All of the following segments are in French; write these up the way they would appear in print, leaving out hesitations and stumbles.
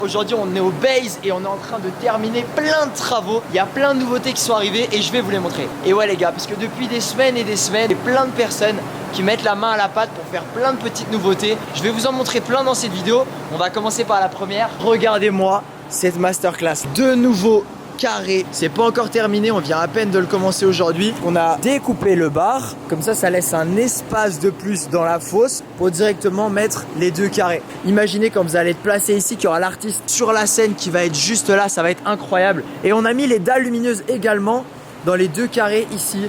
Aujourd'hui on est au Base et on est en train de terminer plein de travaux. Il y a plein de nouveautés qui sont arrivées et je vais vous les montrer. Et ouais les gars, parce que depuis des semaines et des semaines, il y a plein de personnes qui mettent la main à la pâte pour faire plein de petites nouveautés. Je vais vous en montrer plein dans cette vidéo. On va commencer par la première. Regardez-moi cette masterclass. De nouveaux carré. C'est pas encore terminé, on vient à peine de le commencer aujourd'hui. On a découpé le bar, comme ça laisse un espace de plus dans la fosse pour directement mettre les deux carrés. Imaginez quand vous allez être placé ici qu'il y aura l'artiste sur la scène qui va être juste là, ça va être incroyable. Et on a mis les dalles lumineuses également dans les deux carrés ici.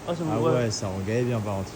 Ah ouais, ça rend gavé bien par contre.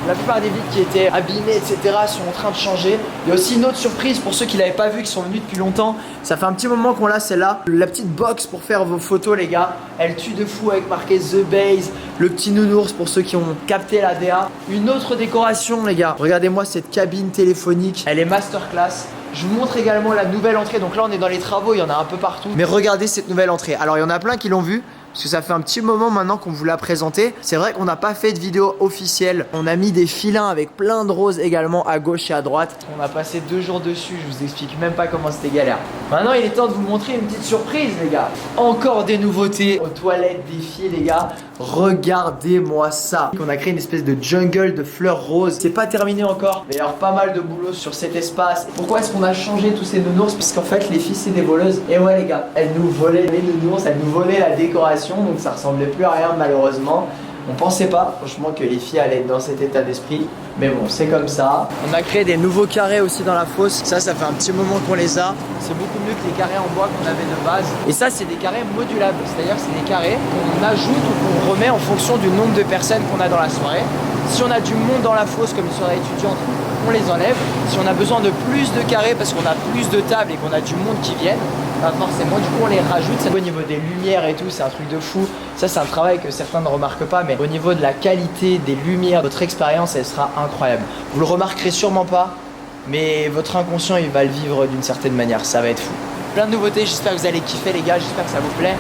La plupart des vitres qui étaient abîmées, etc. sont en train de changer. Il y a aussi une autre surprise pour ceux qui ne l'avaient pas vu, qui sont venus depuis longtemps. Ça fait un petit moment qu'on l'a, celle-là. La petite box pour faire vos photos, les gars. Elle tue de fou avec marqué The Base. Le petit nounours pour ceux qui ont capté la DA. Une autre décoration, les gars. Regardez-moi cette cabine téléphonique. Elle est masterclass. Je vous montre également la nouvelle entrée. Donc là, on est dans les travaux, il y en a un peu partout. Mais regardez cette nouvelle entrée. Alors, il y en a plein qui l'ont vu. Parce que ça fait un petit moment maintenant qu'on vous l'a présenté. C'est vrai qu'on n'a pas fait de vidéo officielle. On a mis des filins avec plein de roses également à gauche et à droite. On a passé 2 jours dessus, je vous explique même pas comment c'était galère. Maintenant il est temps de vous montrer une petite surprise les gars. Encore des nouveautés aux toilettes des filles les gars. Regardez-moi ça. On a créé une espèce de jungle de fleurs roses. C'est pas terminé encore. Il va y avoir pas mal de boulot sur cet espace. Pourquoi est-ce qu'on a changé tous ces nounours? Parce qu'en fait les filles c'est des voleuses. Et ouais les gars, elles nous volaient les nounours, elles nous volaient la décoration. Donc ça ressemblait plus à rien malheureusement. On pensait pas franchement que les filles allaient être dans cet état d'esprit. Mais bon, c'est comme ça. On a créé des nouveaux carrés aussi dans la fosse. Ça fait un petit moment qu'on les a. C'est beaucoup mieux que les carrés en bois qu'on avait de base. Et ça, c'est des carrés modulables. C'est-à-dire que c'est des carrés qu'on ajoute ou qu'on remet en fonction du nombre de personnes qu'on a dans la soirée. Si on a du monde dans la fosse comme une soirée étudiante, on les enlève. Si on a besoin de plus de carrés parce qu'on a plus de tables et qu'on a du monde qui viennent, bah forcément du coup on les rajoute. Au niveau des lumières et tout, c'est un truc de fou. Ça c'est un travail que certains ne remarquent pas, mais au niveau de la qualité des lumières, votre expérience elle sera incroyable. Vous le remarquerez sûrement pas, mais votre inconscient il va le vivre d'une certaine manière, ça va être fou. Plein de nouveautés, j'espère que vous allez kiffer les gars, j'espère que ça vous plaît.